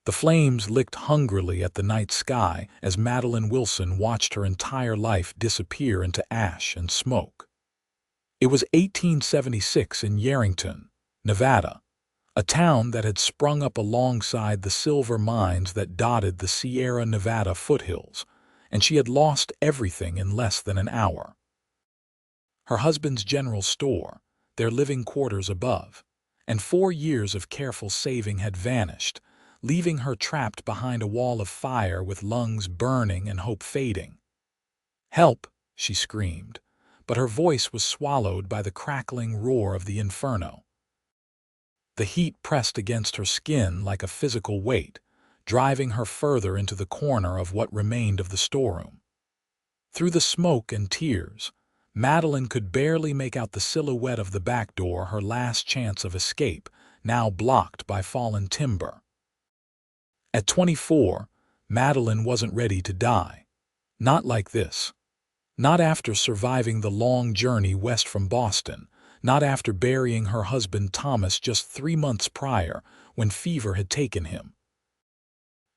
The flames licked hungrily at the night sky as Madeline Wilson watched her entire life disappear into ash and smoke. It was 1876 in Yerington, Nevada, a town that had sprung up alongside the silver mines that dotted the Sierra Nevada foothills, and she had lost everything in less than an hour. Her husband's general store, their living quarters above, and 4 years of careful saving had vanished, leaving her trapped behind a wall of fire with lungs burning and hope fading. "Help!" she screamed, but her voice was swallowed by the crackling roar of the inferno. The heat pressed against her skin like a physical weight, driving her further into the corner of what remained of the storeroom. Through the smoke and tears, Madeline could barely make out the silhouette of the back door, her last chance of escape, now blocked by fallen timber. At 24, Madeline wasn't ready to die. Not like this. Not after surviving the long journey west from Boston, not after burying her husband Thomas just 3 months prior when fever had taken him.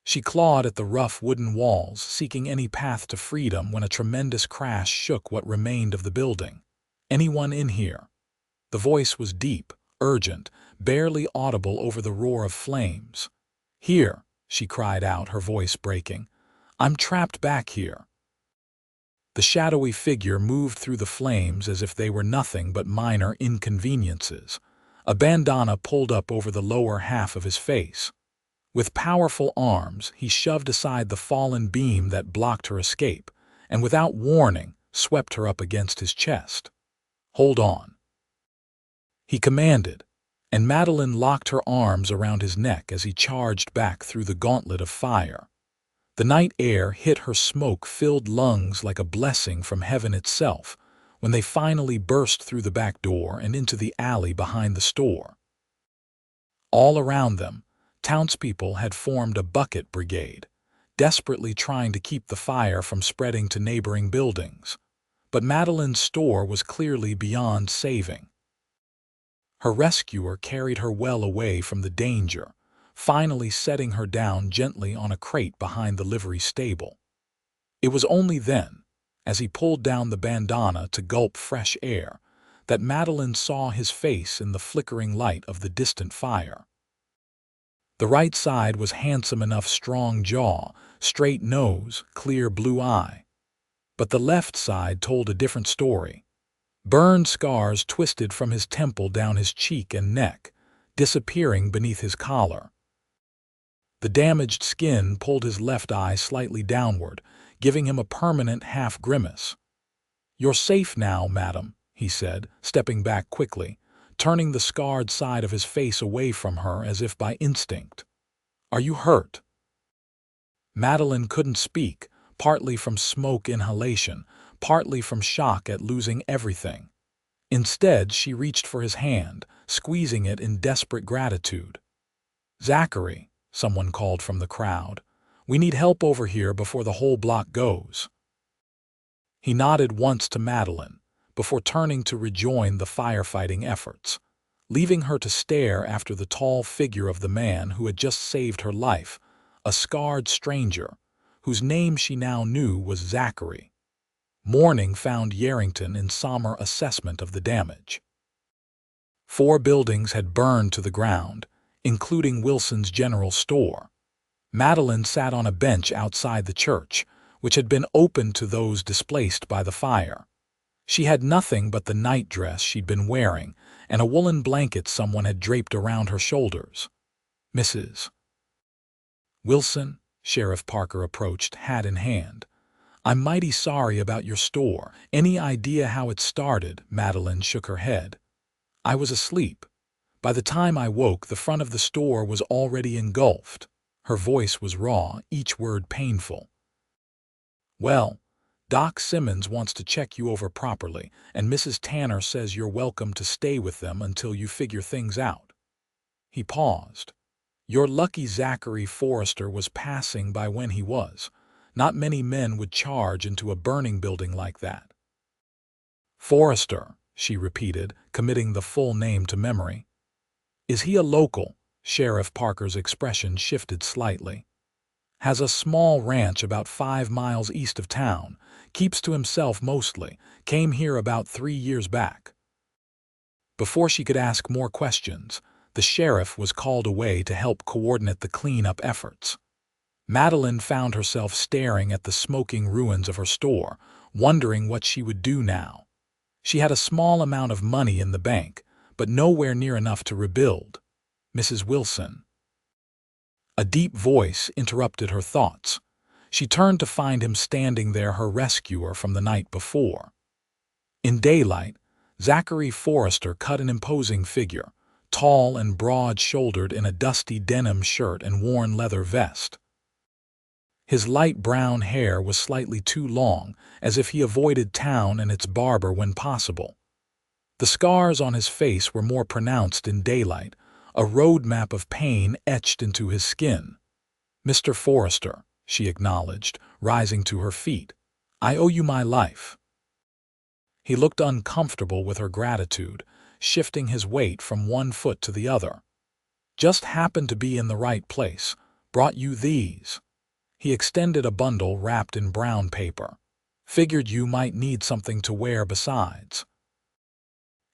She clawed at the rough wooden walls, seeking any path to freedom when a tremendous crash shook what remained of the building. "Anyone in here?" The voice was deep, urgent, barely audible over the roar of flames. "Here," she cried out, her voice breaking. "I'm trapped back here." The shadowy figure moved through the flames as if they were nothing but minor inconveniences. A bandana pulled up over the lower half of his face. With powerful arms, he shoved aside the fallen beam that blocked her escape, and without warning, swept her up against his chest. "Hold on," he commanded, and Madeline locked her arms around his neck as he charged back through the gauntlet of fire. The night air hit her smoke-filled lungs like a blessing from heaven itself when they finally burst through the back door and into the alley behind the store. All around them, townspeople had formed a bucket brigade, desperately trying to keep the fire from spreading to neighboring buildings. But Madeline's store was clearly beyond saving. Her rescuer carried her well away from the danger, finally setting her down gently on a crate behind the livery stable. It was only then, as he pulled down the bandana to gulp fresh air, that Madeline saw his face in the flickering light of the distant fire. The right side was handsome enough, strong jaw, straight nose, clear blue eye. But the left side told a different story. Burned scars twisted from his temple down his cheek and neck, disappearing beneath his collar. The damaged skin pulled his left eye slightly downward, giving him a permanent half-grimace. "You're safe now, madam," he said, stepping back quickly, turning the scarred side of his face away from her as if by instinct. "Are you hurt?" Madeline couldn't speak, partly from smoke inhalation, partly from shock at losing everything. Instead, she reached for his hand, squeezing it in desperate gratitude. "Zachary," someone called from the crowd, "we need help over here before the whole block goes." He nodded once to Madeline, before turning to rejoin the firefighting efforts, leaving her to stare after the tall figure of the man who had just saved her life, a scarred stranger, whose name she now knew was Zachary. Morning found Yerington in somber assessment of the damage. 4 buildings had burned to the ground, including Wilson's general store. Madeline sat on a bench outside the church, which had been open to those displaced by the fire. She had nothing but the nightdress she'd been wearing and a woolen blanket someone had draped around her shoulders. "Mrs. Wilson," Sheriff Parker approached, hat in hand. "I'm mighty sorry about your store. Any idea how it started?" Madeline shook her head. "I was asleep. By the time I woke, the front of the store was already engulfed." Her voice was raw, each word painful. "Well, Doc Simmons wants to check you over properly, and Mrs. Tanner says you're welcome to stay with them until you figure things out." He paused. "You're lucky Zachary Forrester was passing by when he was. Not many men would charge into a burning building like that." "Forrester," she repeated, committing the full name to memory. "Is he a local?" Sheriff Parker's expression shifted slightly. Has a small ranch about 5 miles east of town. Keeps to himself mostly. Came here about 3 years back. Before she could ask more questions, the sheriff was called away to help coordinate the cleanup efforts. Madeline found herself staring at the smoking ruins of her store, wondering what she would do now. She had a small amount of money in the bank, but nowhere near enough to rebuild. Mrs. Wilson. A deep voice interrupted her thoughts. She turned to find him standing there, her rescuer from the night before. In daylight, Zachary Forrester cut an imposing figure, tall and broad-shouldered in a dusty denim shirt and worn leather vest. His light brown hair was slightly too long, as if he avoided town and its barber when possible. The scars on his face were more pronounced in daylight, a roadmap of pain etched into his skin. "Mr. Forrester," she acknowledged, rising to her feet, "I owe you my life." He looked uncomfortable with her gratitude, shifting his weight from one foot to the other. "Just happened to be in the right place. Brought you these." He extended a bundle wrapped in brown paper. "Figured you might need something to wear besides."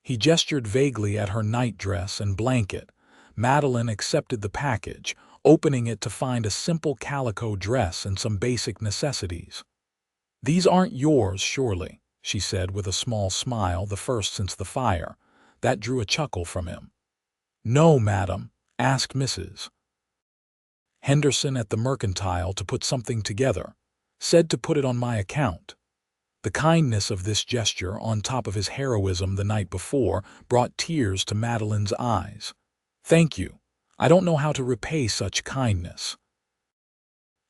He gestured vaguely at her nightdress and blanket. Madeline accepted the package, opening it to find a simple calico dress and some basic necessities. "These aren't yours, surely," she said with a small smile, the first since the fire. That drew a chuckle from him. "No, madam. Ask Mrs. Henderson at the Mercantile to put something together. Said to put it on my account." The kindness of this gesture, on top of his heroism the night before, brought tears to Madeline's eyes. "Thank you. I don't know how to repay such kindness."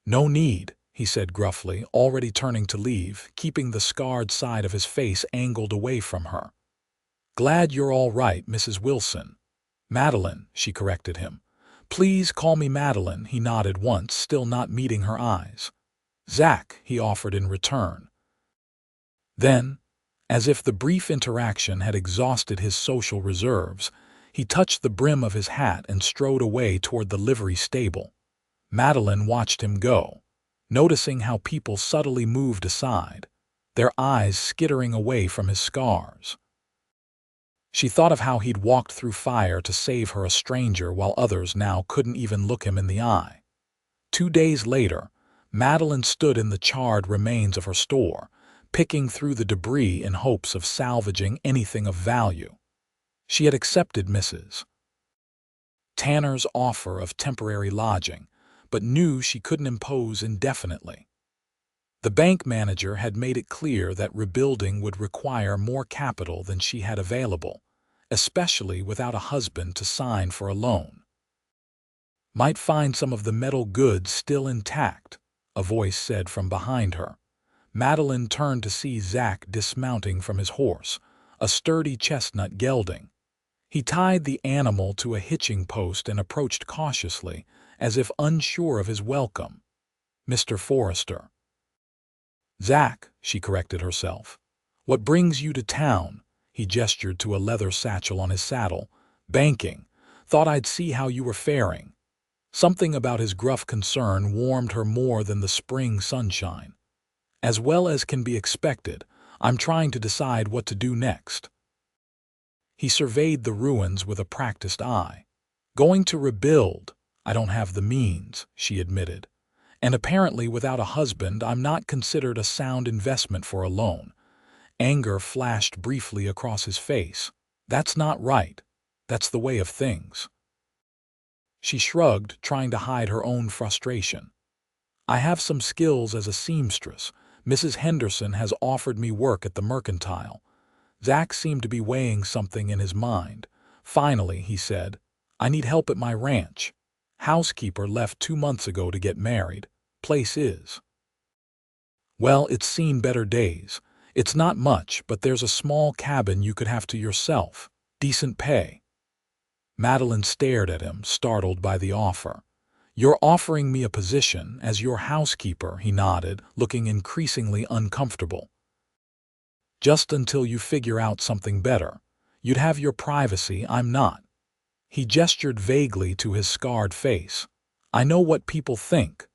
"No need," he said gruffly, already turning to leave, keeping the scarred side of his face angled away from her. "Glad you're all right, Mrs. Wilson." "Madeline," she corrected him. "Please call me Madeline," he nodded once, still not meeting her eyes. "Zach," he offered in return. Then, as if the brief interaction had exhausted his social reserves, he touched the brim of his hat and strode away toward the livery stable. Madeline watched him go, noticing how people subtly moved aside, their eyes skittering away from his scars. She thought of how he'd walked through fire to save her, a stranger, while others now couldn't even look him in the eye. 2 days later, Madeline stood in the charred remains of her store, picking through the debris in hopes of salvaging anything of value. She had accepted Mrs. Tanner's offer of temporary lodging, but knew she couldn't impose indefinitely. The bank manager had made it clear that rebuilding would require more capital than she had available, especially without a husband to sign for a loan. "Might find some of the metal goods still intact," a voice said from behind her. Madeline turned to see Zach dismounting from his horse, a sturdy chestnut gelding. He tied the animal to a hitching post and approached cautiously, as if unsure of his welcome. "Mr. Forrester." "Zach," she corrected herself. "What brings you to town?" He gestured to a leather satchel on his saddle. "Banking. Thought I'd see how you were faring." Something about his gruff concern warmed her more than the spring sunshine. "As well as can be expected. I'm trying to decide what to do next." He surveyed the ruins with a practiced eye. "Going to rebuild. I don't have the means," she admitted. "And apparently without a husband I'm not considered a sound investment for a loan." Anger flashed briefly across his face. "That's not right. That's the way of things." She shrugged, trying to hide her own frustration. "I have some skills as a seamstress. Mrs. Henderson has offered me work at the Mercantile." Zach seemed to be weighing something in his mind. Finally, he said, "I need help at my ranch. Housekeeper left 2 months ago to get married. Place is, well, it's seen better days. It's not much, but there's a small cabin you could have to yourself. Decent pay." Madeline stared at him, startled by the offer. "You're offering me a position as your housekeeper," he nodded, looking increasingly uncomfortable. "Just until you figure out something better. You'd have your privacy, I'm not." He gestured vaguely to his scarred face. "I know what people think."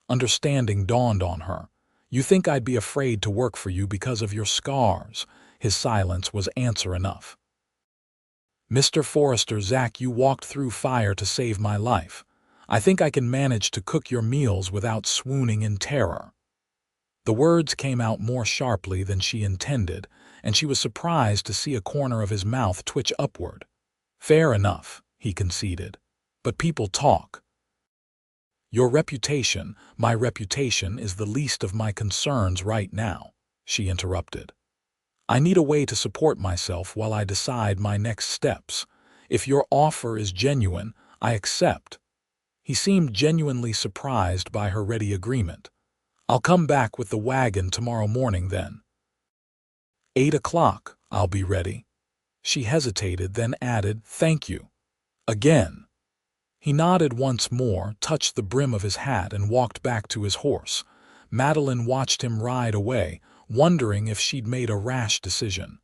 Understanding dawned on her. "You think I'd be afraid to work for you because of your scars." His silence was answer enough. "Mr. Forrester, Zach, you walked through fire to save my life. I think I can manage to cook your meals without swooning in terror." The words came out more sharply than she intended, and she was surprised to see a corner of his mouth twitch upward. "Fair enough," he conceded. "But people talk." "Your reputation, my reputation, is the least of my concerns right now," she interrupted. "I need a way to support myself while I decide my next steps. If your offer is genuine, I accept." He seemed genuinely surprised by her ready agreement. "I'll come back with the wagon tomorrow morning then." 8 o'clock, I'll be ready." She hesitated, then added, "Thank you." Again. He nodded once more, touched the brim of his hat, and walked back to his horse. Madeline watched him ride away, wondering if she'd made a rash decision.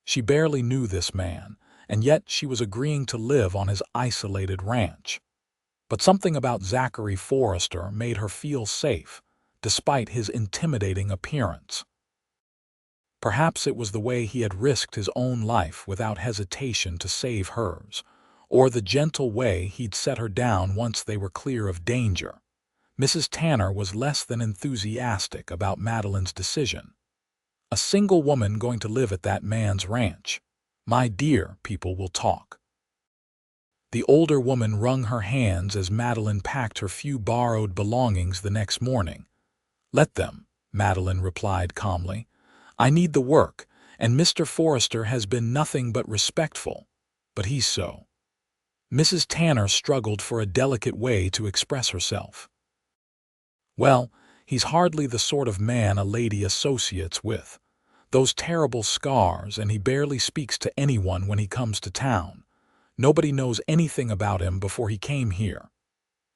She barely knew this man, and yet she was agreeing to live on his isolated ranch. But something about Zachary Forrester made her feel safe, despite his intimidating appearance. Perhaps it was the way he had risked his own life without hesitation to save hers, or the gentle way he'd set her down once they were clear of danger. Mrs. Tanner was less than enthusiastic about Madeline's decision. A single woman going to live at that man's ranch. "My dear, people will talk." The older woman wrung her hands as Madeline packed her few borrowed belongings the next morning. "Let them," Madeline replied calmly. "I need the work, and Mr. Forrester has been nothing but respectful, but he's so." Mrs. Tanner struggled for a delicate way to express herself. "Well, he's hardly the sort of man a lady associates with. Those terrible scars, and he barely speaks to anyone when he comes to town. Nobody knows anything about him before he came here."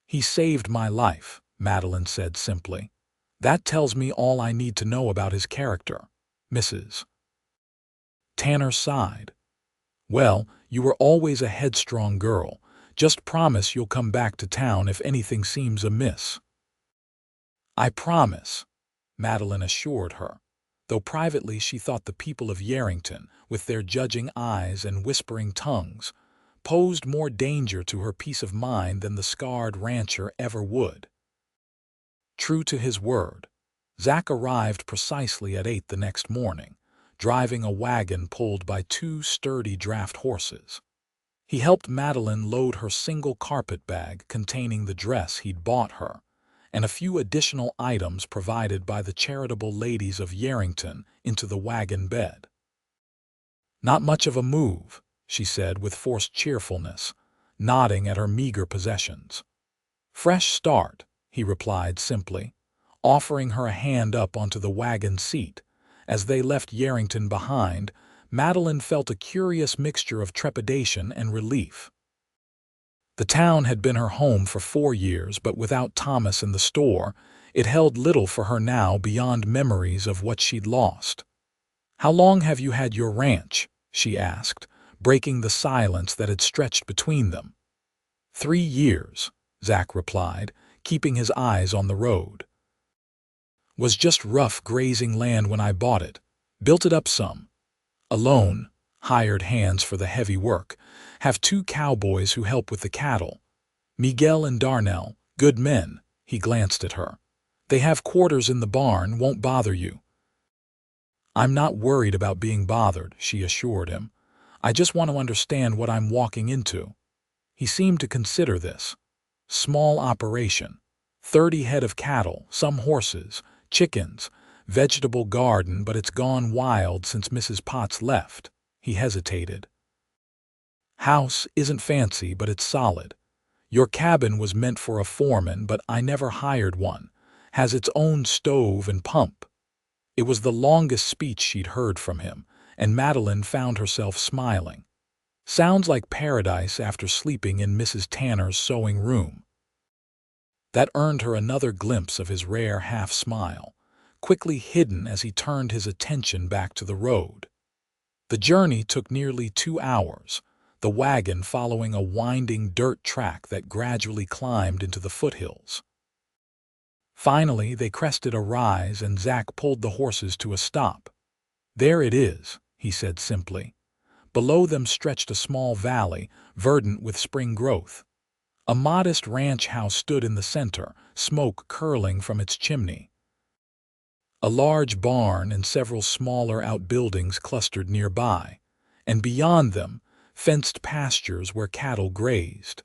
"He saved my life," Madeline said simply. "That tells me all I need to know about his character." Mrs. Tanner sighed. "Well, you were always a headstrong girl. Just promise you'll come back to town if anything seems amiss." "I promise," Madeline assured her, though privately she thought the people of Yerington, with their judging eyes and whispering tongues, posed more danger to her peace of mind than the scarred rancher ever would. True to his word, Zach arrived precisely at 8 the next morning, driving a wagon pulled by 2 sturdy draft horses. He helped Madeline load her single carpet bag containing the dress he'd bought her, and a few additional items provided by the charitable ladies of Yerington into the wagon bed. "Not much of a move," she said with forced cheerfulness, nodding at her meager possessions. "Fresh start," he replied simply, offering her a hand up onto the wagon seat. As they left Yerington behind, Madeline felt a curious mixture of trepidation and relief. The town had been her home for 4 years, but without Thomas and the store, it held little for her now beyond memories of what she'd lost. "How long have you had your ranch?" she asked, breaking the silence that had stretched between them. 3 years, Zach replied, keeping his eyes on the road. "Was just rough grazing land when I bought it. Built it up some. Alone, hired hands for the heavy work. Have 2 cowboys who help with the cattle. Miguel and Darnell, good men." He glanced at her. "They have quarters in the barn, won't bother you." "I'm not worried about being bothered," she assured him. "I just want to understand what I'm walking into." He seemed to consider this. Small operation. 30 head of cattle, some horses, chickens, vegetable garden, but it's gone wild since Mrs. Potts left. He hesitated. "House isn't fancy, but it's solid. Your cabin was meant for a foreman, but I never hired one. Has its own stove and pump." It was the longest speech she'd heard from him, and Madeline found herself smiling. Sounds like paradise after sleeping in Mrs. Tanner's sewing room. That earned her another glimpse of his rare half-smile, quickly hidden as he turned his attention back to the road. The journey took nearly 2 hours, the wagon following a winding dirt track that gradually climbed into the foothills. Finally, they crested a rise and Zach pulled the horses to a stop. "There it is," he said simply. Below them stretched a small valley, verdant with spring growth. A modest ranch house stood in the center, smoke curling from its chimney. A large barn and several smaller outbuildings clustered nearby, and beyond them, fenced pastures where cattle grazed.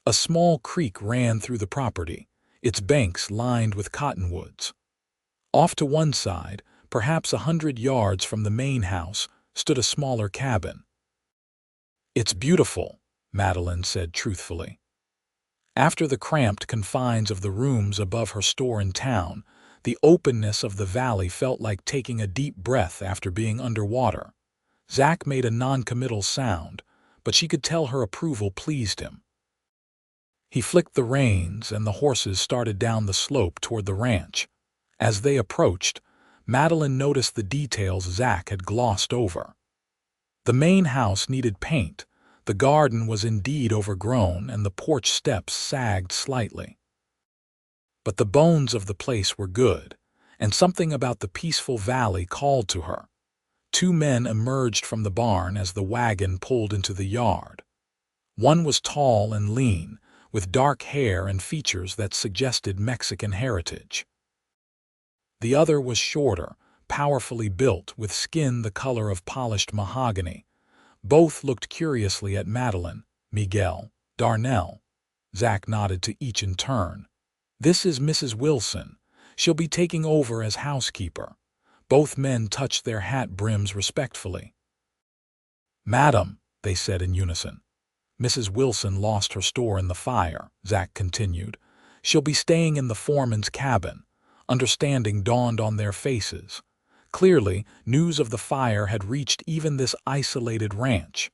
A small creek ran through the property, its banks lined with cottonwoods. Off to one side, perhaps 100 yards from the main house, stood a smaller cabin. "It's beautiful," Madeline said truthfully. After the cramped confines of the rooms above her store in town, the openness of the valley felt like taking a deep breath after being underwater. Zach made a non-committal sound, but she could tell her approval pleased him. He flicked the reins and the horses started down the slope toward the ranch. As they approached, Madeline noticed the details Zach had glossed over. The main house needed paint, the garden was indeed overgrown, and the porch steps sagged slightly. But the bones of the place were good, and something about the peaceful valley called to her. 2 men emerged from the barn as the wagon pulled into the yard. One was tall and lean, with dark hair and features that suggested Mexican heritage. The other was shorter, powerfully built, with skin the color of polished mahogany. Both looked curiously at Madeline. "Miguel, Darnell." Zach nodded to each in turn. "This is Mrs. Wilson. She'll be taking over as housekeeper." Both men touched their hat brims respectfully. "Madam," they said in unison. "Mrs. Wilson lost her store in the fire," Zach continued. "She'll be staying in the foreman's cabin." Understanding dawned on their faces. Clearly, news of the fire had reached even this isolated ranch.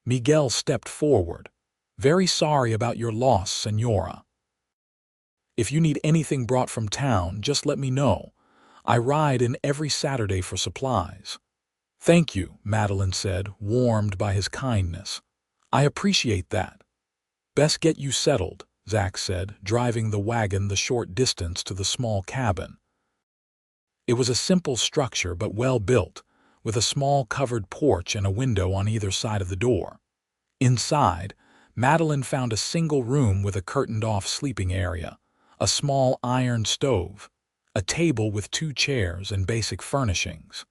Miguel stepped forward. "Very sorry about your loss, Senora. If you need anything brought from town, just let me know. I ride in every Saturday for supplies." "Thank you," Madeline said, warmed by his kindness. "I appreciate that." "Best get you settled," Zach said, driving the wagon the short distance to the small cabin. It was a simple structure but well built, with a small covered porch and a window on either side of the door. Inside, Madeline found a single room with a curtained-off sleeping area, a small iron stove, a table with 2 chairs and basic furnishings.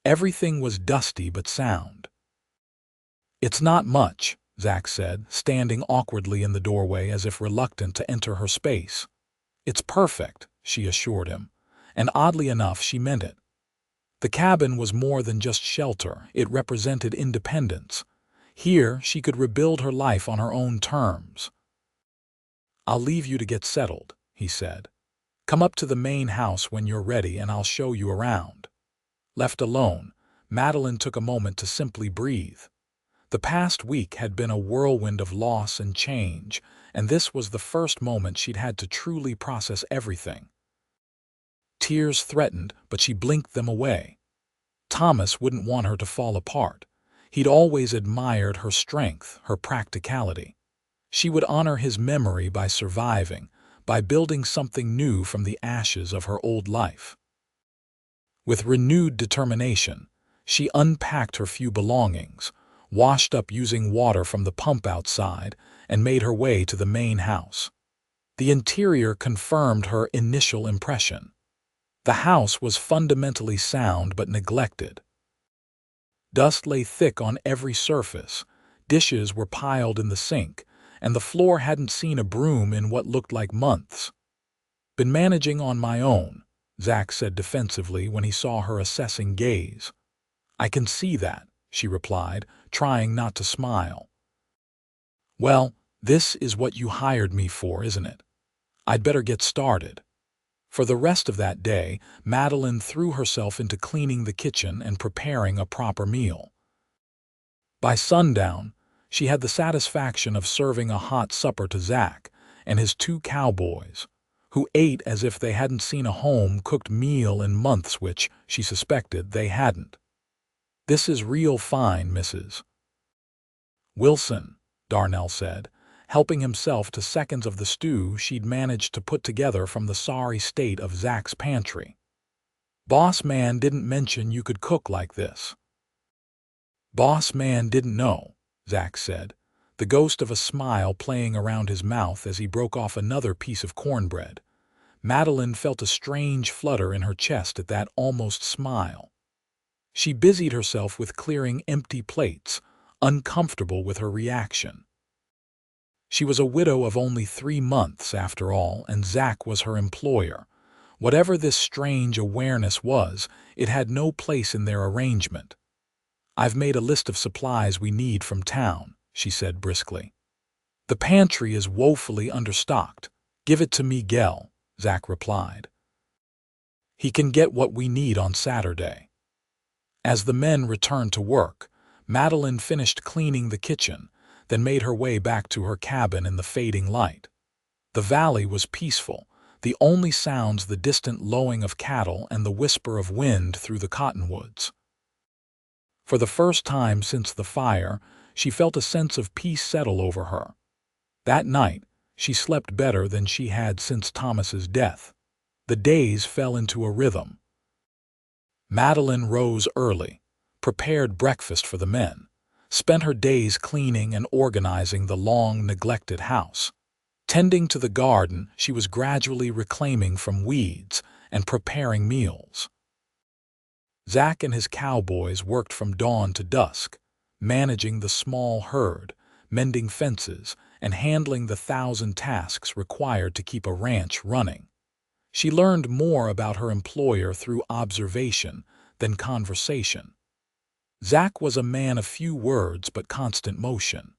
Everything was dusty but sound. "It's not much," Zach said, standing awkwardly in the doorway as if reluctant to enter her space. "It's perfect," she assured him, and oddly enough she meant it. The cabin was more than just shelter, it represented independence. Here she could rebuild her life on her own terms. "I'll leave you to get settled," he said. "Come up to the main house when you're ready and I'll show you around." Left alone, Madeline took a moment to simply breathe. The past week had been a whirlwind of loss and change, and this was the first moment she'd had to truly process everything. Tears threatened, but she blinked them away. Thomas wouldn't want her to fall apart. He'd always admired her strength, her practicality. She would honor his memory by surviving, by building something new from the ashes of her old life. With renewed determination, she unpacked her few belongings, washed up using water from the pump outside, and made her way to the main house. The interior confirmed her initial impression. The house was fundamentally sound but neglected. Dust lay thick on every surface, dishes were piled in the sink, and the floor hadn't seen a broom in what looked like months. "Been managing on my own," Zach said defensively when he saw her assessing gaze. "I can see that," she replied, trying not to smile. "Well, this is what you hired me for, isn't it? I'd better get started." For the rest of that day, Madeline threw herself into cleaning the kitchen and preparing a proper meal. By sundown, she had the satisfaction of serving a hot supper to Zach and his 2 cowboys, who ate as if they hadn't seen a home-cooked meal in months, which, she suspected, they hadn't. "This is real fine, Mrs. "Wilson," Darnell said, helping himself to seconds of the stew she'd managed to put together from the sorry state of Zach's pantry. "Boss man didn't mention you could cook like this." "Boss man didn't know," Zach said, the ghost of a smile playing around his mouth as he broke off another piece of cornbread. Madeline felt a strange flutter in her chest at that almost smile. She busied herself with clearing empty plates, uncomfortable with her reaction. She was a widow of only 3 months, after all, and Zach was her employer. Whatever this strange awareness was, it had no place in their arrangement. "I've made a list of supplies we need from town," she said briskly. "The pantry is woefully understocked. Give it to Miguel," Zach replied. "He can get what we need on Saturday." As the men returned to work, Madeline finished cleaning the kitchen, then made her way back to her cabin in the fading light. The valley was peaceful, the only sounds the distant lowing of cattle and the whisper of wind through the cottonwoods. For the first time since the fire, she felt a sense of peace settle over her. That night, she slept better than she had since Thomas's death. The days fell into a rhythm. Madeline rose early, prepared breakfast for the men, spent her days cleaning and organizing the long-neglected house. Tending to the garden she was gradually reclaiming from weeds and preparing meals. Zach and his cowboys worked from dawn to dusk, managing the small herd, mending fences, and handling the 1,000 tasks required to keep a ranch running. She learned more about her employer through observation than conversation. Zach was a man of few words but constant motion.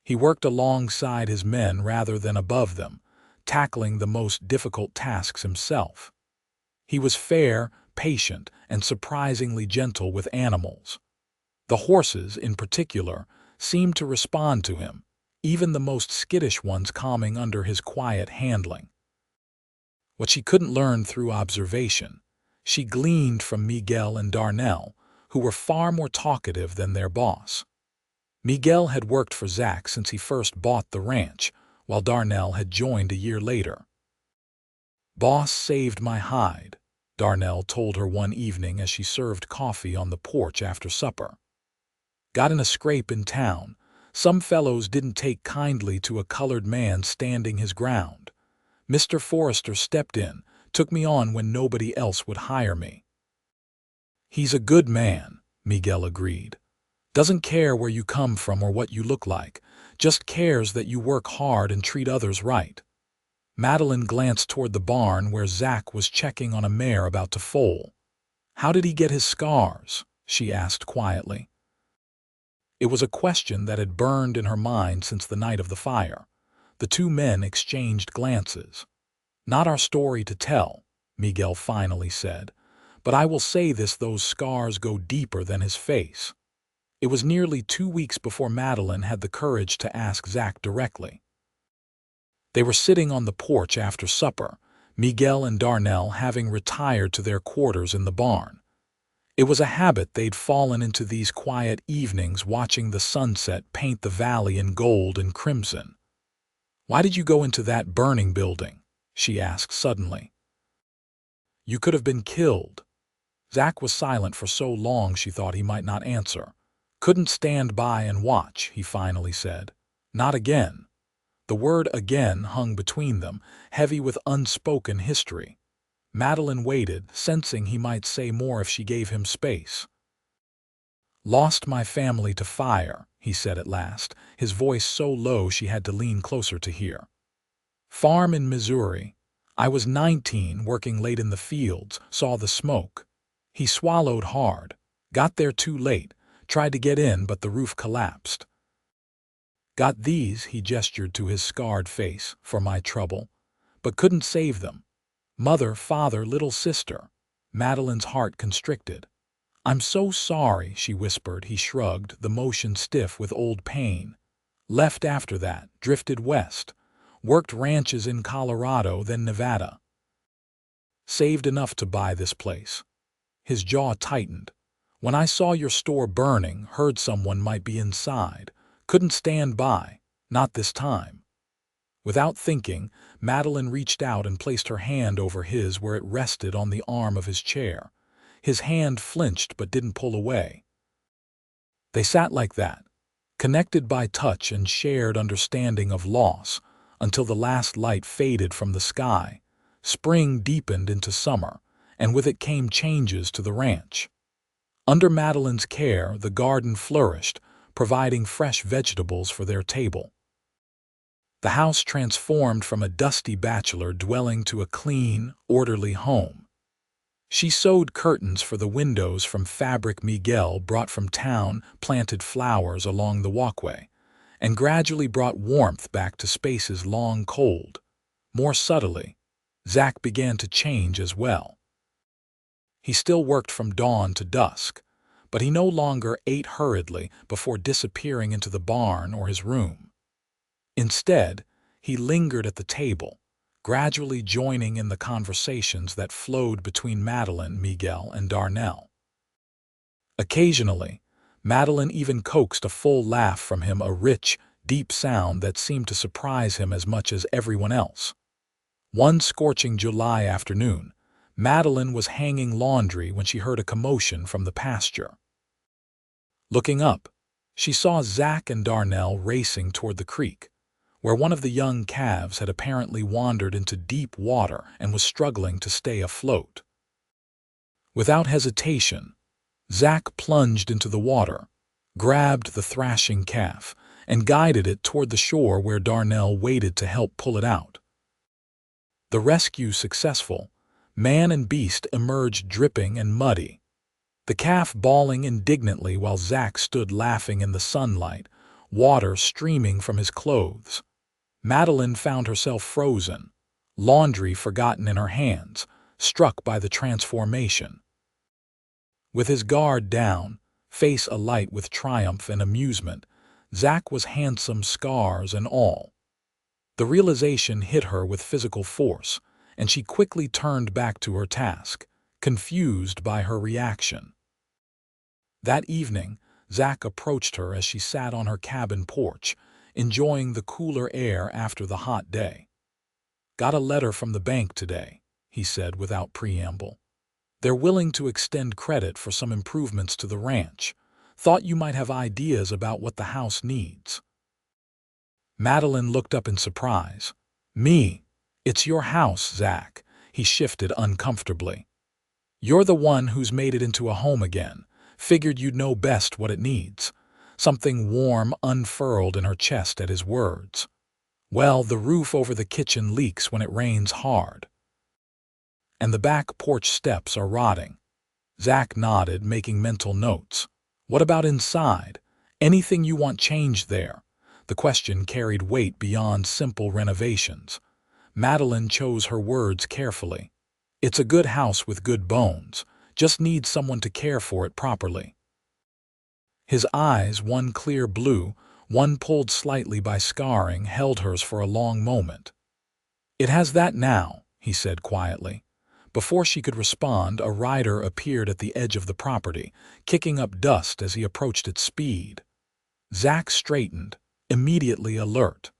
He worked alongside his men rather than above them, tackling the most difficult tasks himself. He was fair, patient, and surprisingly gentle with animals. The horses, in particular, seemed to respond to him, even the most skittish ones calming under his quiet handling. What she couldn't learn through observation, she gleaned from Miguel and Darnell, who were far more talkative than their boss. Miguel had worked for Zach since he first bought the ranch, while Darnell had joined a year later. "Boss saved my hide," Darnell told her one evening as she served coffee on the porch after supper. "Got in a scrape in town. Some fellows didn't take kindly to a colored man standing his ground. Mr. Forrester stepped in, took me on when nobody else would hire me." "He's a good man," Miguel agreed. "Doesn't care where you come from or what you look like, just cares that you work hard and treat others right." Madeline glanced toward the barn where Zach was checking on a mare about to foal. "How did he get his scars?" she asked quietly. It was a question that had burned in her mind since the night of the fire. The two men exchanged glances. "Not our story to tell," Miguel finally said, "but I will say this: those scars go deeper than his face." It was nearly 2 weeks before Madeline had the courage to ask Zach directly. They were sitting on the porch after supper, Miguel and Darnell having retired to their quarters in the barn. It was a habit they'd fallen into these quiet evenings, watching the sunset paint the valley in gold and crimson. "Why did you go into that burning building?" she asked suddenly. "You could have been killed." Zach was silent for so long she thought he might not answer. "Couldn't stand by and watch," he finally said. "Not again." The word "again" hung between them, heavy with unspoken history. Madeline waited, sensing he might say more if she gave him space. "Lost my family to fire," he said at last, his voice so low she had to lean closer to hear. "Farm in Missouri. I was 19, working late in the fields, saw the smoke." He swallowed hard. "Got there too late, tried to get in but the roof collapsed." "Got these," he gestured to his scarred face, "for my trouble. But couldn't save them. Mother, father, little sister." Madeline's heart constricted. "I'm so sorry," she whispered. He shrugged, the motion stiff with old pain. "Left after that, drifted west. Worked ranches in Colorado, then Nevada. Saved enough to buy this place." His jaw tightened. When I saw your store burning, heard someone might be inside. Couldn't stand by. Not this time." Without thinking, Madeline reached out and placed her hand over his where it rested on the arm of his chair. His hand flinched but didn't pull away. They sat like that, connected by touch and shared understanding of loss, until the last light faded from the sky. Spring deepened into summer, and with it came changes to the ranch. Under Madeline's care, the garden flourished, providing fresh vegetables for their table. The house transformed from a dusty bachelor dwelling to a clean, orderly home. She sewed curtains for the windows from fabric Miguel brought from town, planted flowers along the walkway, and gradually brought warmth back to spaces long cold. More subtly, Zach began to change as well. He still worked from dawn to dusk, but he no longer ate hurriedly before disappearing into the barn or his room. Instead, he lingered at the table, gradually joining in the conversations that flowed between Madeline, Miguel, and Darnell. Occasionally, Madeline even coaxed a full laugh from him, a rich, deep sound that seemed to surprise him as much as everyone else. One scorching July afternoon, Madeline was hanging laundry when she heard a commotion from the pasture. Looking up, she saw Zach and Darnell racing toward the creek, where one of the young calves had apparently wandered into deep water and was struggling to stay afloat. Without hesitation, Zach plunged into the water, grabbed the thrashing calf, and guided it toward the shore where Darnell waited to help pull it out. The rescue successful, man and beast emerged dripping and muddy, the calf bawling indignantly while Zach stood laughing in the sunlight, water streaming from his clothes. Madeline found herself frozen, laundry forgotten in her hands, struck by the transformation. With his guard down, face alight with triumph and amusement, Zach was handsome, scars and all. The realization hit her with physical force, and she quickly turned back to her task, confused by her reaction. That evening, Zach approached her as she sat on her cabin porch, enjoying the cooler air after the hot day. "Got a letter from the bank today," he said without preamble. "They're willing to extend credit for some improvements to the ranch. Thought you might have ideas about what the house needs." Madeline looked up in surprise. "Me? It's your house, Zach." He shifted uncomfortably. "You're the one who's made it into a home again. Figured you'd know best what it needs." Something warm unfurled in her chest at his words. "Well, the roof over the kitchen leaks when it rains hard. And the back porch steps are rotting." Zach nodded, making mental notes. "What about inside? Anything you want changed there?" The question carried weight beyond simple renovations. Madeline chose her words carefully. "It's a good house with good bones. Just needs someone to care for it properly." His eyes, one clear blue, one pulled slightly by scarring, held hers for a long moment. "It has that now," he said quietly. Before she could respond, a rider appeared at the edge of the property, kicking up dust as he approached at speed. Zach straightened, immediately alert.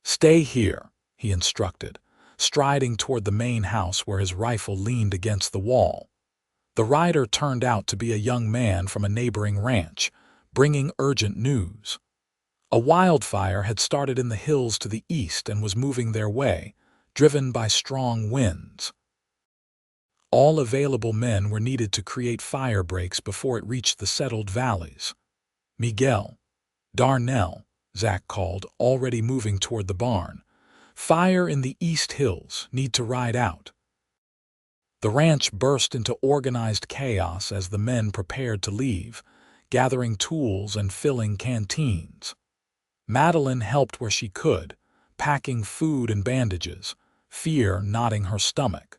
"Stay here," he instructed, striding toward the main house where his rifle leaned against the wall. The rider turned out to be a young man from a neighboring ranch, bringing urgent news. A wildfire had started in the hills to the east and was moving their way, driven by strong winds. All available men were needed to create fire breaks before it reached the settled valleys. "Miguel, Darnell," Zach called, already moving toward the barn. "Fire in the East Hills, need to ride out." The ranch burst into organized chaos as the men prepared to leave, gathering tools and filling canteens. Madeline helped where she could, packing food and bandages, fear knotting her stomach.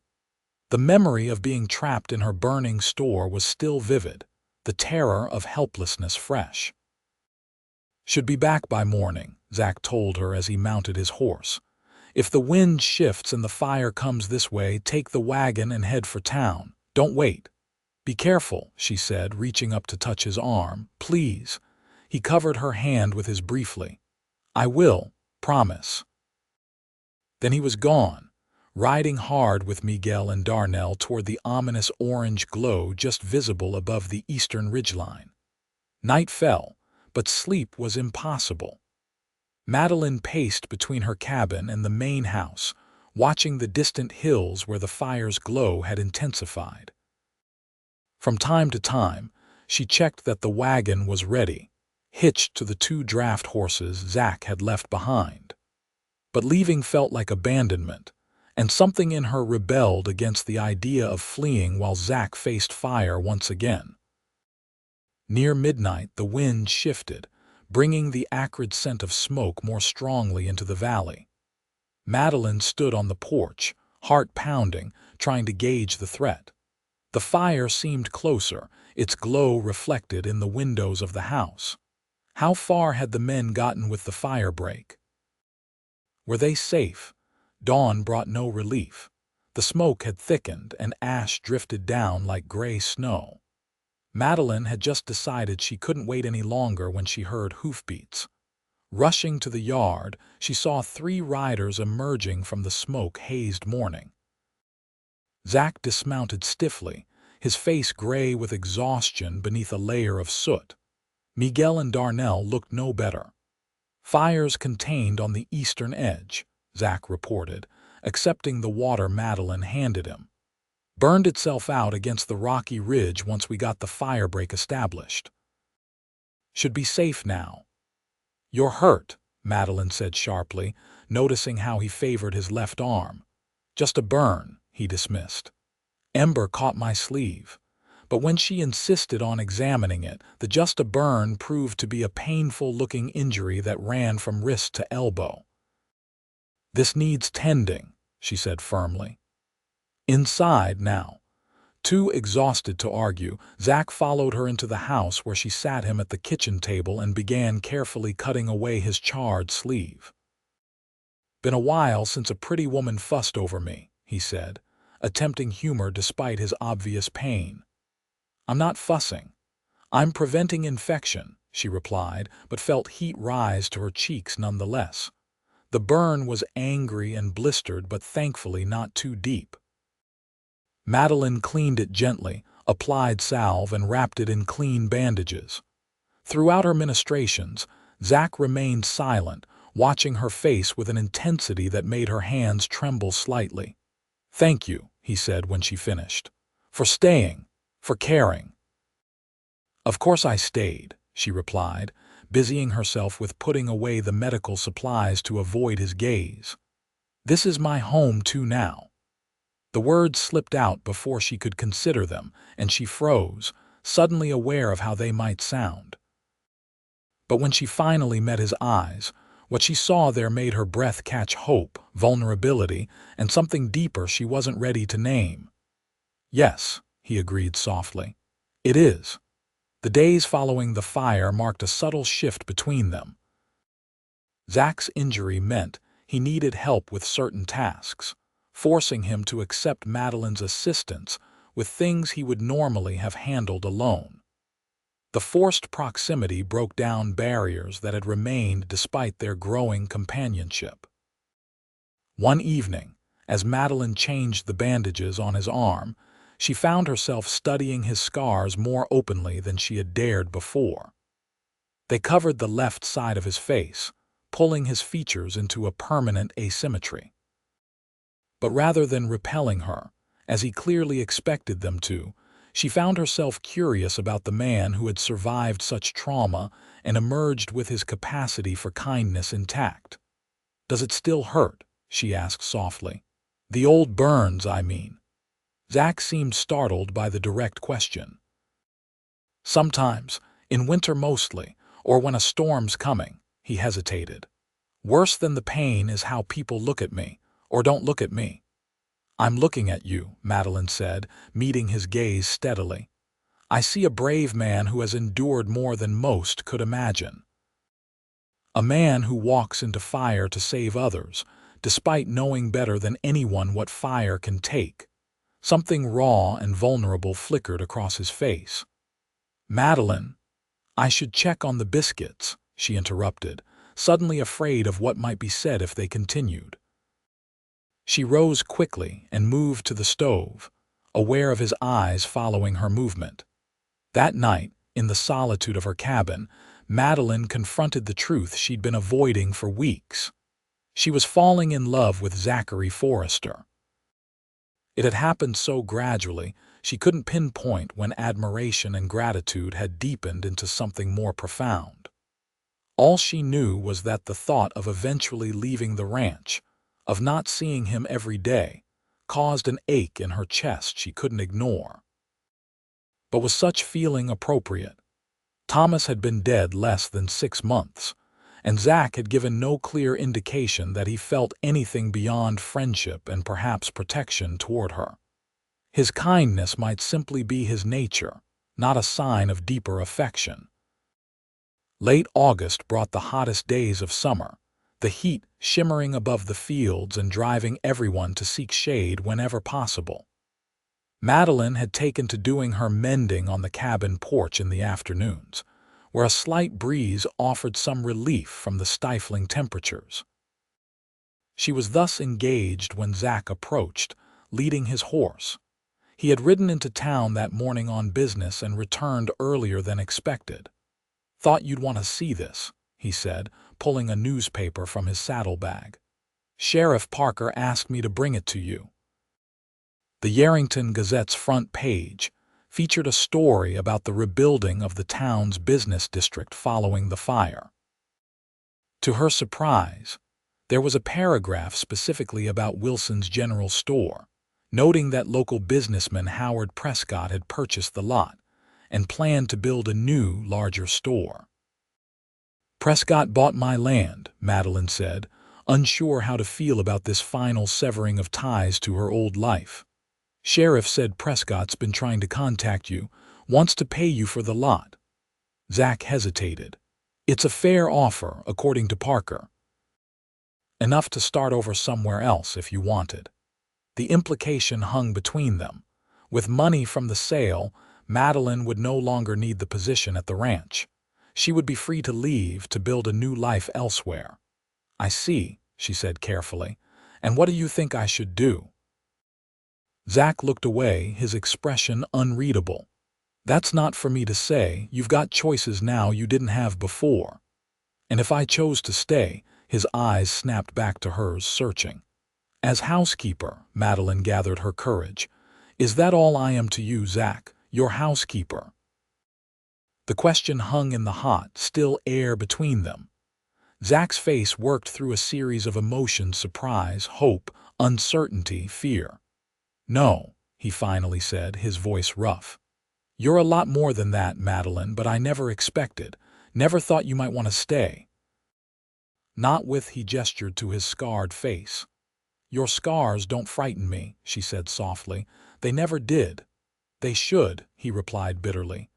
The memory of being trapped in her burning store was still vivid, the terror of helplessness fresh. "Should be back by morning," Zach told her as he mounted his horse. "If the wind shifts and the fire comes this way, take the wagon and head for town. Don't wait." "Be careful," she said, reaching up to touch his arm. "Please." He covered her hand with his briefly. "I will, promise." Then he was gone, riding hard with Miguel and Darnell toward the ominous orange glow just visible above the eastern ridgeline. Night fell, but sleep was impossible. Madeline paced between her cabin and the main house, watching the distant hills where the fire's glow had intensified. From time to time, she checked that the wagon was ready, hitched to the 2 draft horses Zach had left behind. But leaving felt like abandonment, and something in her rebelled against the idea of fleeing while Zach faced fire once again. Near midnight, the wind shifted, bringing the acrid scent of smoke more strongly into the valley. Madeline stood on the porch, heart pounding, trying to gauge the threat. The fire seemed closer, its glow reflected in the windows of the house. How far had the men gotten with the fire break? Were they safe? Dawn brought no relief. The smoke had thickened and ash drifted down like gray snow. Madeline had just decided she couldn't wait any longer when she heard hoofbeats. Rushing to the yard, she saw 3 riders emerging from the smoke-hazed morning. Zach dismounted stiffly, his face gray with exhaustion beneath a layer of soot. Miguel and Darnell looked no better. "Fires contained on the eastern edge," Zach reported, accepting the water Madeline handed him. "Burned itself out against the rocky ridge once we got the firebreak established. Should be safe now." "You're hurt," Madeline said sharply, noticing how he favored his left arm. "Just a burn," he dismissed. "Ember caught my sleeve." But when she insisted on examining it, the just a burn proved to be a painful-looking injury that ran from wrist to elbow. "This needs tending," she said firmly. Inside now. Too exhausted to argue, Zach followed her into the house where she sat him at the kitchen table and began carefully cutting away his charred sleeve. "Been a while since a pretty woman fussed over me," he said, attempting humor despite his obvious pain. "I'm not fussing. I'm preventing infection," she replied, but felt heat rise to her cheeks nonetheless. The burn was angry and blistered, but thankfully not too deep. Madeline cleaned it gently, applied salve, and wrapped it in clean bandages. Throughout her ministrations, Zach remained silent, watching her face with an intensity that made her hands tremble slightly. "Thank you," he said when she finished. "For staying, for caring." "Of course I stayed," she replied, busying herself with putting away the medical supplies to avoid his gaze. "This is my home too now." The words slipped out before she could consider them, and she froze, suddenly aware of how they might sound. But when she finally met his eyes, what she saw there made her breath catch hope, vulnerability, and something deeper she wasn't ready to name. "Yes," he agreed softly. "It is." The days following the fire marked a subtle shift between them. Zach's injury meant he needed help with certain tasks, forcing him to accept Madeline's assistance with things he would normally have handled alone. The forced proximity broke down barriers that had remained despite their growing companionship. One evening, as Madeline changed the bandages on his arm, she found herself studying his scars more openly than she had dared before. They covered the left side of his face, pulling his features into a permanent asymmetry. But rather than repelling her, as he clearly expected them to, she found herself curious about the man who had survived such trauma and emerged with his capacity for kindness intact. "Does it still hurt?" she asked softly. "The old burns, I mean." Zach seemed startled by the direct question. "Sometimes, in winter mostly, or when a storm's coming," he hesitated. "Worse than the pain is how people look at me, or don't look at me." "I'm looking at you," Madeline said, meeting his gaze steadily. "I see a brave man who has endured more than most could imagine. A man who walks into fire to save others, despite knowing better than anyone what fire can take. Something raw and vulnerable flickered across his face. "Madeline, I should check on the biscuits," she interrupted, suddenly afraid of what might be said if they continued. She rose quickly and moved to the stove, aware of his eyes following her movement. That night, in the solitude of her cabin, Madeline confronted the truth she'd been avoiding for weeks. She was falling in love with Zachary Forrester. It had happened so gradually, she couldn't pinpoint when admiration and gratitude had deepened into something more profound. All she knew was that the thought of eventually leaving the ranch, of not seeing him every day, caused an ache in her chest she couldn't ignore. But was such feeling appropriate? Thomas had been dead less than 6 months, and Zach had given no clear indication that he felt anything beyond friendship and perhaps protection toward her. His kindness might simply be his nature, not a sign of deeper affection. Late August brought the hottest days of summer, the heat shimmering above the fields and driving everyone to seek shade whenever possible. Madeline had taken to doing her mending on the cabin porch in the afternoons, where a slight breeze offered some relief from the stifling temperatures. She was thus engaged when Zach approached, leading his horse. He had ridden into town that morning on business and returned earlier than expected. "Thought you'd want to see this," he said, pulling a newspaper from his saddlebag. "Sheriff Parker asked me to bring it to you." The Yerington Gazette's front page featured a story about the rebuilding of the town's business district following the fire. To her surprise, there was a paragraph specifically about Wilson's General Store, noting that local businessman Howard Prescott had purchased the lot and planned to build a new, larger store. "Prescott bought my land," Madeline said, unsure how to feel about this final severing of ties to her old life. "Sheriff said Prescott's been trying to contact you, wants to pay you for the lot." Zach hesitated. "It's a fair offer, according to Parker. Enough to start over somewhere else if you wanted." The implication hung between them. With money from the sale, Madeline would no longer need the position at the ranch. She would be free to leave to build a new life elsewhere. "I see," she said carefully. "And what do you think I should do?" Zach looked away, his expression unreadable. "That's not for me to say. You've got choices now you didn't have before." "And if I chose to stay," his eyes snapped back to hers, searching. "As housekeeper," Madeline gathered her courage. "Is that all I am to you, Zach, your housekeeper?" The question hung in the hot, still air between them. Zach's face worked through a series of emotions: surprise, hope, uncertainty, fear. "No," he finally said, his voice rough. "You're a lot more than that, Madeline, but I never expected, never thought you might want to stay." "Not with," he gestured to his scarred face. "Your scars don't frighten me," she said softly. "They never did." "They should," he replied bitterly.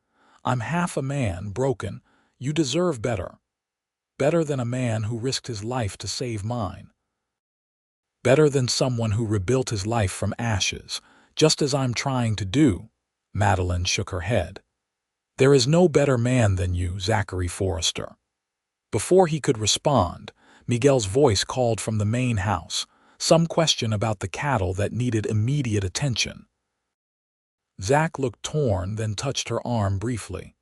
"I'm half a man, broken. You deserve better. Better than a man who risked his life to save mine. Better than someone who rebuilt his life from ashes, just as I'm trying to do." Madeline shook her head. "There is no better man than you, Zachary Forrester." Before he could respond, Miguel's voice called from the main house, some question about the cattle that needed immediate attention. Zach looked torn, then touched her arm briefly.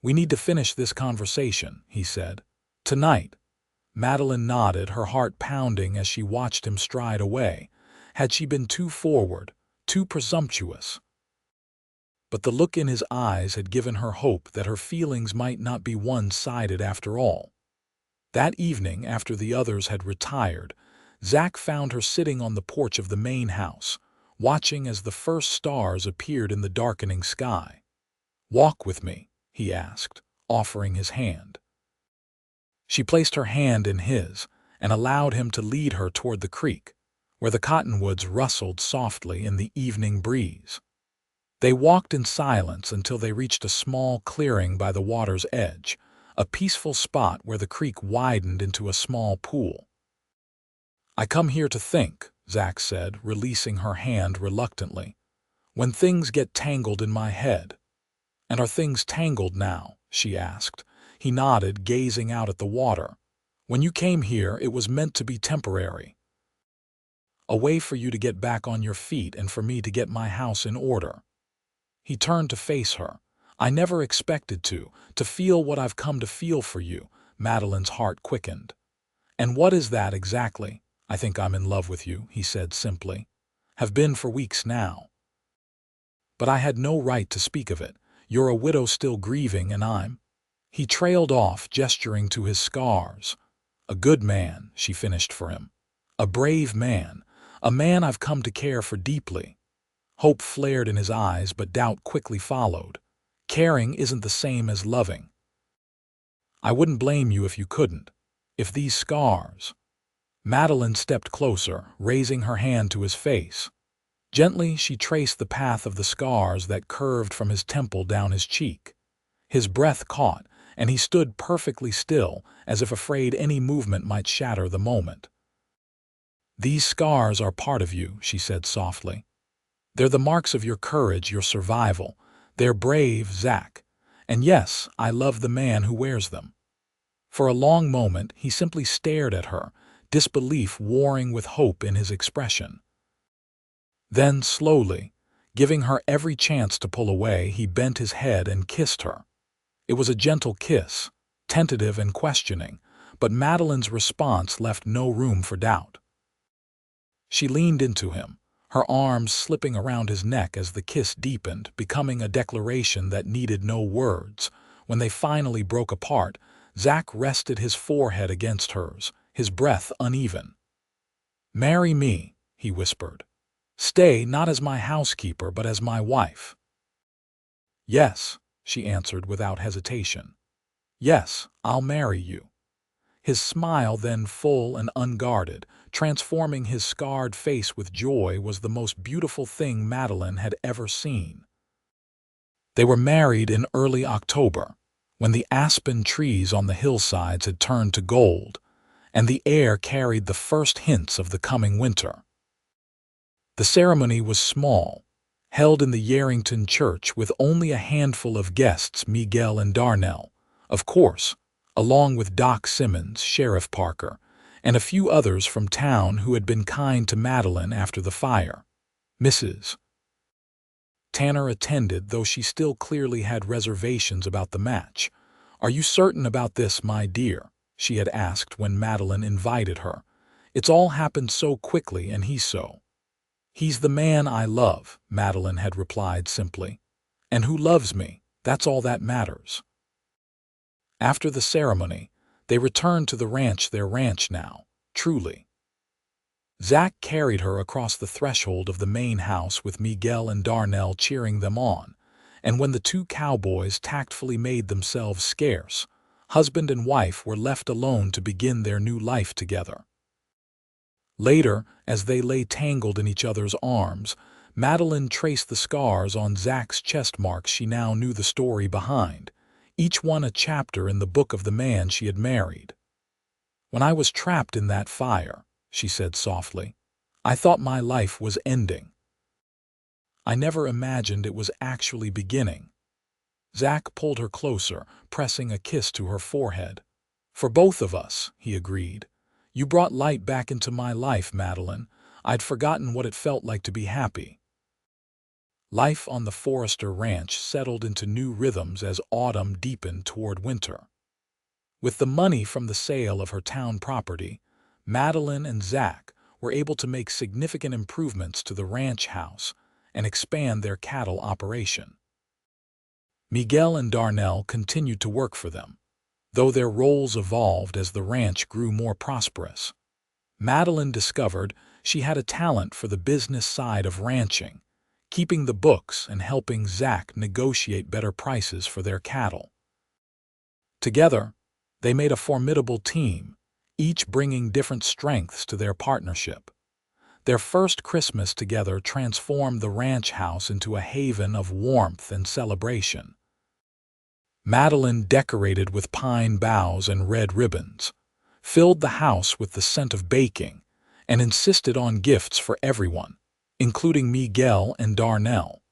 "We need to finish this conversation," he said. "Tonight." Madeline nodded, her heart pounding as she watched him stride away. Had she been too forward, too presumptuous? But the look in his eyes had given her hope that her feelings might not be one-sided after all. That evening, after the others had retired, Zach found her sitting on the porch of the main house, watching as the first stars appeared in the darkening sky. "Walk with me," he asked, offering his hand. She placed her hand in his and allowed him to lead her toward the creek, where the cottonwoods rustled softly in the evening breeze. They walked in silence until they reached a small clearing by the water's edge, a peaceful spot where the creek widened into a small pool. "I come here to think," Zach said, releasing her hand reluctantly. When things get tangled in my head. And are things tangled now? She asked. He nodded, gazing out at the water. When you came here, it was meant to be temporary. A way for you to get back on your feet and for me to get my house in order. He turned to face her. I never expected to feel what I've come to feel for you. Madeline's heart quickened. And what is that exactly? I think I'm in love with you, he said simply. Have been for weeks now. But I had no right to speak of it. You're a widow still grieving and I'm... He trailed off, gesturing to his scars. A good man, she finished for him. A brave man. A man I've come to care for deeply. Hope flared in his eyes, but doubt quickly followed. Caring isn't the same as loving. I wouldn't blame you if you couldn't. If these scars... Madeline stepped closer, raising her hand to his face. Gently, she traced the path of the scars that curved from his temple down his cheek. His breath caught, and he stood perfectly still, as if afraid any movement might shatter the moment. These scars are part of you, she said softly. They're the marks of your courage, your survival. They're brave, Zach. And yes, I love the man who wears them. For a long moment, he simply stared at her, disbelief warring with hope in his expression. Then, slowly, giving her every chance to pull away, he bent his head and kissed her. It was a gentle kiss, tentative and questioning, but Madeline's response left no room for doubt. She leaned into him, her arms slipping around his neck as the kiss deepened, becoming a declaration that needed no words. When they finally broke apart, Zach rested his forehead against hers, his breath uneven. "Marry me," he whispered. "Stay not as my housekeeper, but as my wife." "Yes," she answered without hesitation. "Yes, I'll marry you." His smile, then full and unguarded, transforming his scarred face with joy, was the most beautiful thing Madeline had ever seen. They were married in early October, when the aspen trees on the hillsides had turned to gold, and the air carried the first hints of the coming winter. The ceremony was small, held in the Yerington church with only a handful of guests, Miguel and Darnell, of course, along with Doc Simmons, Sheriff Parker, and a few others from town who had been kind to Madeline after the fire. Mrs. Tanner attended, though she still clearly had reservations about the match. "Are you certain about this, my dear?" she had asked when Madeline invited her. "It's all happened so quickly, and he's so..." "He's the man I love," Madeline had replied simply. "And who loves me, that's all that matters." After the ceremony, they returned to the ranch, their ranch now, truly. Zach carried her across the threshold of the main house with Miguel and Darnell cheering them on, and when the two cowboys tactfully made themselves scarce, husband and wife were left alone to begin their new life together. Later, as they lay tangled in each other's arms, Madeline traced the scars on Zach's chest marks she now knew the story behind, each one a chapter in the book of the man she had married. "When I was trapped in that fire," she said softly, "I thought my life was ending. I never imagined it was actually beginning." Zach pulled her closer, pressing a kiss to her forehead. "For both of us," he agreed. "You brought light back into my life, Madeline. I'd forgotten what it felt like to be happy." Life on the Forrester ranch settled into new rhythms as autumn deepened toward winter. With the money from the sale of her town property, Madeline and Zach were able to make significant improvements to the ranch house and expand their cattle operation. Miguel and Darnell continued to work for them, though their roles evolved as the ranch grew more prosperous. Madeline discovered she had a talent for the business side of ranching, keeping the books and helping Zach negotiate better prices for their cattle. Together, they made a formidable team, each bringing different strengths to their partnership. Their first Christmas together transformed the ranch house into a haven of warmth and celebration. Madeline decorated with pine boughs and red ribbons, filled the house with the scent of baking, and insisted on gifts for everyone, including Miguel and Darnell.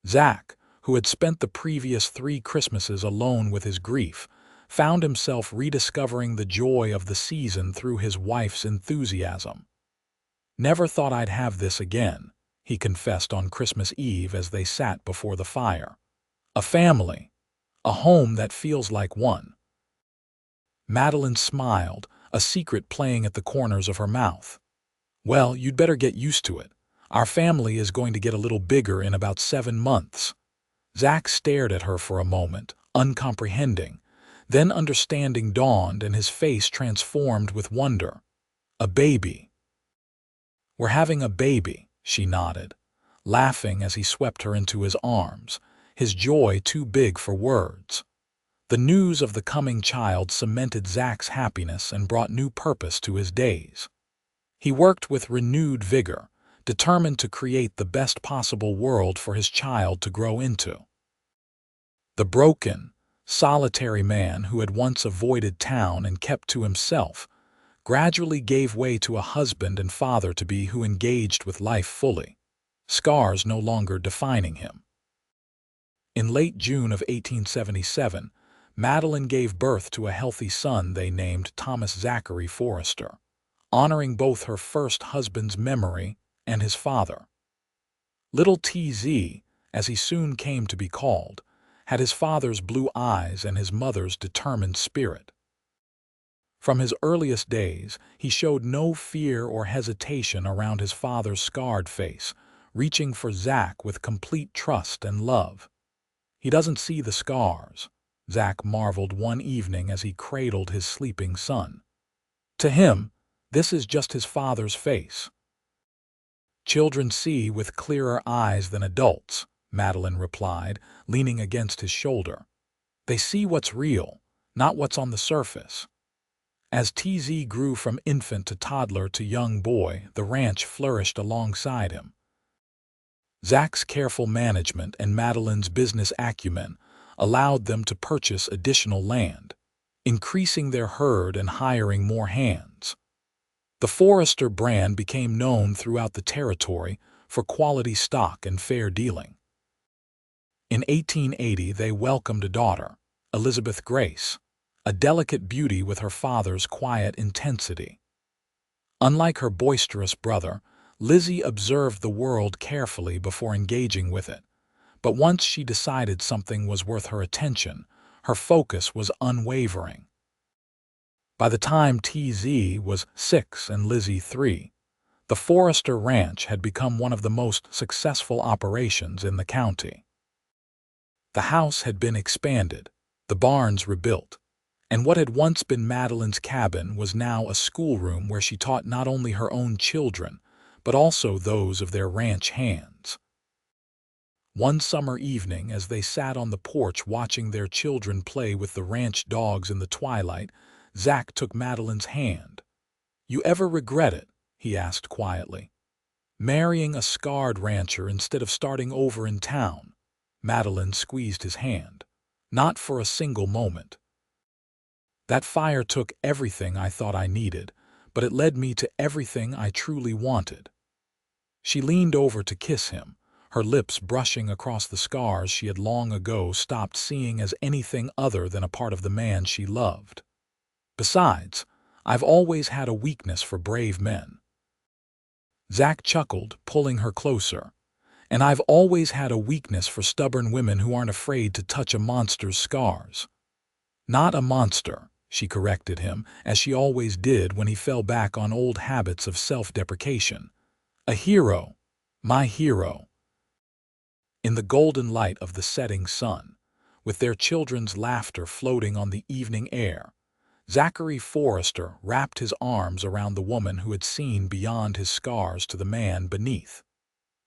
Zach, who had spent the previous 3 Christmases alone with his grief, found himself rediscovering the joy of the season through his wife's enthusiasm. "Never thought I'd have this again," he confessed on Christmas Eve as they sat before the fire. "A family. A home that feels like one." Madeline smiled, a secret playing at the corners of her mouth. "Well, you'd better get used to it. Our family is going to get a little bigger in about 7 months." Zach stared at her for a moment, uncomprehending. Then understanding dawned and his face transformed with wonder. "A baby." "We're having a baby," she nodded, laughing as he swept her into his arms, his joy too big for words. The news of the coming child cemented Zach's happiness and brought new purpose to his days. He worked with renewed vigor, determined to create the best possible world for his child to grow into. The broken, solitary man who had once avoided town and kept to himself gradually gave way to a husband and father-to-be who engaged with life fully, scars no longer defining him. In late June of 1877, Madeline gave birth to a healthy son they named Thomas Zachary Forrester, honoring both her first husband's memory and his father. Little TZ, as he soon came to be called, had his father's blue eyes and his mother's determined spirit. From his earliest days, he showed no fear or hesitation around his father's scarred face, reaching for Zach with complete trust and love. "He doesn't see the scars," Zach marveled one evening as he cradled his sleeping son. "To him, this is just his father's face." "Children see with clearer eyes than adults," Madeline replied, leaning against his shoulder. "They see what's real, not what's on the surface." As TZ grew from infant to toddler to young boy, the ranch flourished alongside him. Zach's careful management and Madeline's business acumen allowed them to purchase additional land, increasing their herd and hiring more hands. The Forrester brand became known throughout the territory for quality stock and fair dealing. In 1880, they welcomed a daughter, Elizabeth Grace, a delicate beauty with her father's quiet intensity. Unlike her boisterous brother, Lizzie observed the world carefully before engaging with it, but once she decided something was worth her attention, her focus was unwavering. By the time TZ was 6 and Lizzie 3, the Forrester Ranch had become one of the most successful operations in the county. The house had been expanded, the barns rebuilt, and what had once been Madeline's cabin was now a schoolroom where she taught not only her own children, but also those of their ranch hands. One summer evening, as they sat on the porch watching their children play with the ranch dogs in the twilight, Zach took Madeline's hand. "You ever regret it?" he asked quietly. "Marrying a scarred rancher instead of starting over in town?" Madeline squeezed his hand. "Not for a single moment. That fire took everything I thought I needed, but it led me to everything I truly wanted." She leaned over to kiss him, her lips brushing across the scars she had long ago stopped seeing as anything other than a part of the man she loved. "Besides, I've always had a weakness for brave men." Zach chuckled, pulling her closer. "And I've always had a weakness for stubborn women who aren't afraid to touch a monster's scars." "Not a monster," she corrected him, as she always did when he fell back on old habits of self-deprecation. "A hero. My hero." In the golden light of the setting sun, with their children's laughter floating on the evening air, Zachary Forrester wrapped his arms around the woman who had seen beyond his scars to the man beneath,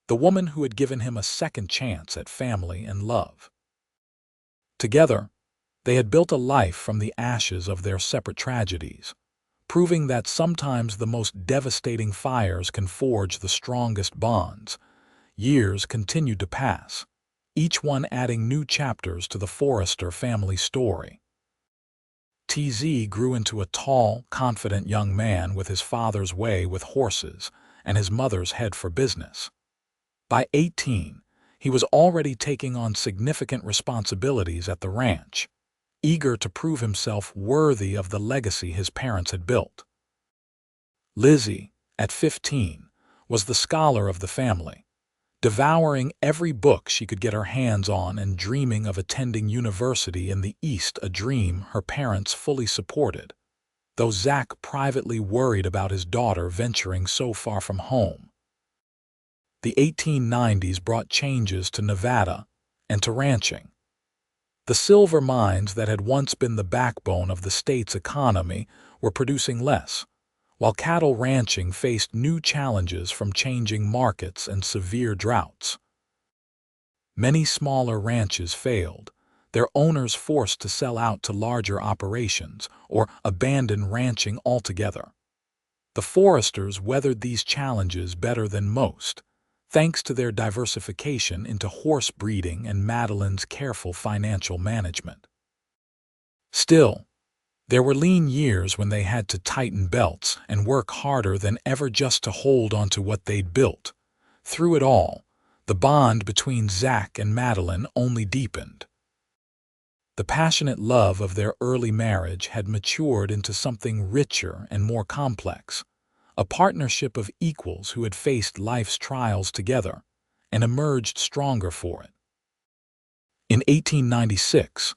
the woman who had given him a second chance at family and love. Together, they had built a life from the ashes of their separate tragedies, proving that sometimes the most devastating fires can forge the strongest bonds. Years continued to pass, each one adding new chapters to the Forrester family story. TZ grew into a tall, confident young man with his father's way with horses and his mother's head for business. By 18, He was already taking on significant responsibilities at the ranch, eager to prove himself worthy of the legacy his parents had built. Lizzie, at 15, was the scholar of the family, devouring every book she could get her hands on and dreaming of attending university in the East, a dream her parents fully supported, though Zach privately worried about his daughter venturing so far from home. The 1890s brought changes to Nevada and to ranching. The silver mines that had once been the backbone of the state's economy were producing less, while cattle ranching faced new challenges from changing markets and severe droughts. Many smaller ranches failed, their owners forced to sell out to larger operations or abandon ranching altogether. The Forresters weathered these challenges better than most, thanks to their diversification into horse breeding and Madeline's careful financial management. Still, there were lean years when they had to tighten belts and work harder than ever just to hold onto what they'd built. Through it all, the bond between Zach and Madeline only deepened. The passionate love of their early marriage had matured into something richer and more complex, a partnership of equals who had faced life's trials together and emerged stronger for it. In 1896,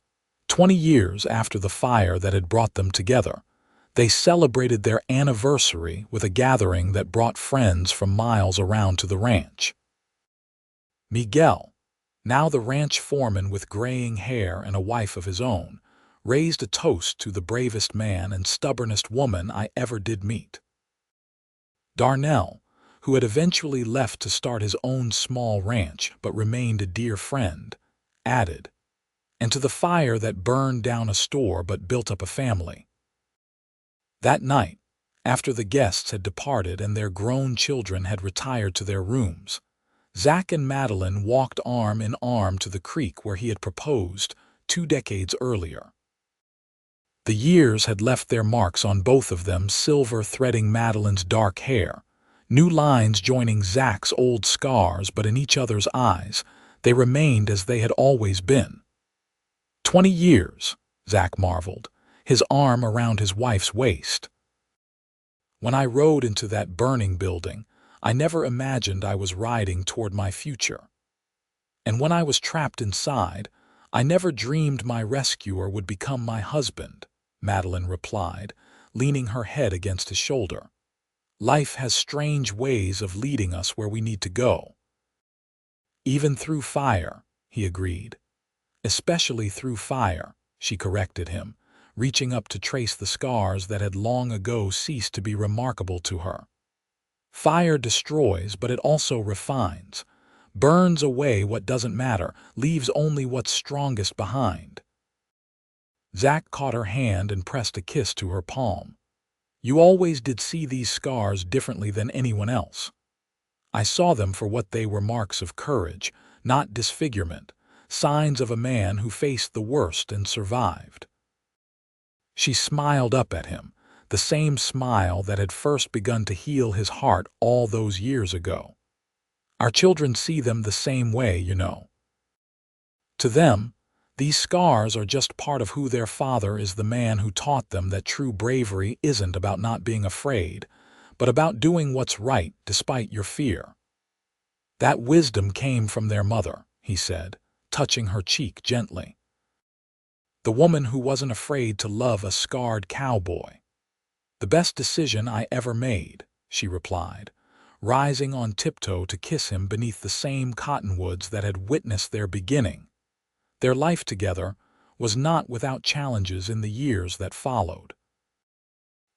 20 years after the fire that had brought them together, they celebrated their anniversary with a gathering that brought friends from miles around to the ranch. Miguel, now the ranch foreman with graying hair and a wife of his own, raised a toast to the bravest man and stubbornest woman I ever did meet. Darnell, who had eventually left to start his own small ranch but remained a dear friend, added, and to the fire that burned down a store but built up a family. That night, after the guests had departed and their grown children had retired to their rooms, Zach and Madeline walked arm in arm to the creek where he had proposed 2 decades earlier. The years had left their marks on both of them, silver threading Madeline's dark hair, new lines joining Zach's old scars, but in each other's eyes, they remained as they had always been. 20 years, Zach marveled, his arm around his wife's waist. When I rode into that burning building, I never imagined I was riding toward my future. And when I was trapped inside, I never dreamed my rescuer would become my husband, Madeline replied, leaning her head against his shoulder. Life has strange ways of leading us where we need to go. Even through fire, he agreed. Especially through fire, she corrected him, reaching up to trace the scars that had long ago ceased to be remarkable to her. Fire destroys, but it also refines, burns away what doesn't matter, leaves only what's strongest behind. Zach caught her hand and pressed a kiss to her palm. You always did see these scars differently than anyone else. I saw them for what they were, marks of courage, not disfigurement, signs of a man who faced the worst and survived. She smiled up at him, the same smile that had first begun to heal his heart all those years ago. Our children see them the same way, you know. To them, these scars are just part of who their father is, the man who taught them that true bravery isn't about not being afraid, but about doing what's right despite your fear. That wisdom came from their mother, he said, touching her cheek gently. The woman who wasn't afraid to love a scarred cowboy. The best decision I ever made, she replied, rising on tiptoe to kiss him beneath the same cottonwoods that had witnessed their beginning. Their life together was not without challenges in the years that followed.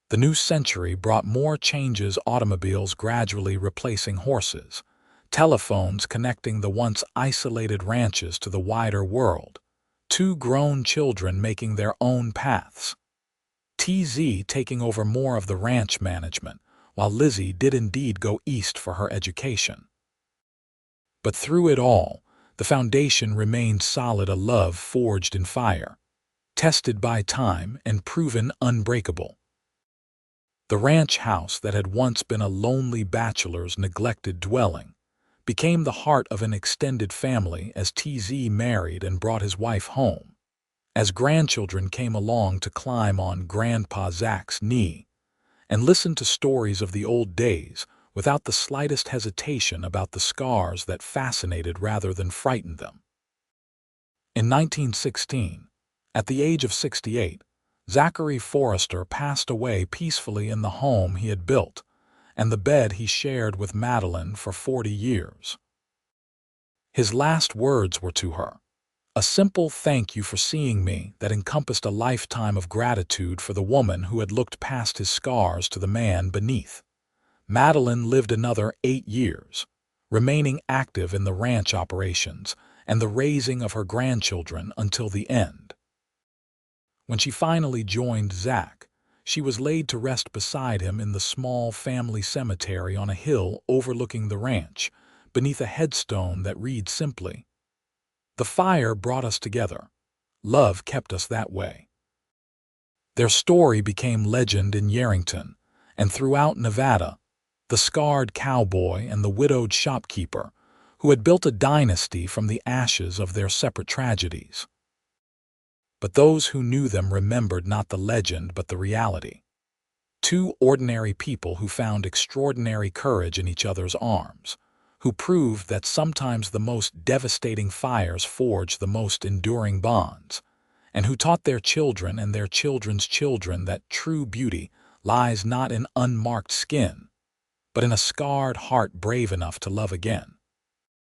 The new century brought more changes, automobiles gradually replacing horses, telephones connecting the once isolated ranches to the wider world, 2 grown children making their own paths, TZ taking over more of the ranch management, while Lizzie did indeed go east for her education. But through it all, the foundation remained solid, a love forged in fire, tested by time and proven unbreakable. The ranch house that had once been a lonely bachelor's neglected dwelling became the heart of an extended family as TZ married and brought his wife home. As grandchildren came along to climb on Grandpa Zach's knee and listen to stories of the old days without the slightest hesitation about the scars that fascinated rather than frightened them. In 1916, at the age of 68, Zachary Forrester passed away peacefully in the home he had built and the bed he shared with Madeline for 40 years. His last words were to her, a simple thank you for seeing me that encompassed a lifetime of gratitude for the woman who had looked past his scars to the man beneath. Madeline lived another 8 years, remaining active in the ranch operations and the raising of her grandchildren until the end. When she finally joined Zach, she was laid to rest beside him in the small family cemetery on a hill overlooking the ranch, beneath a headstone that read simply, "The fire brought us together. Love kept us that way." Their story became legend in Yerington, and throughout Nevada. The scarred cowboy and the widowed shopkeeper, who had built a dynasty from the ashes of their separate tragedies. But those who knew them remembered not the legend but the reality. Two ordinary people who found extraordinary courage in each other's arms, who proved that sometimes the most devastating fires forge the most enduring bonds, and who taught their children and their children's children that true beauty lies not in unmarked skin, but in a scarred heart brave enough to love again.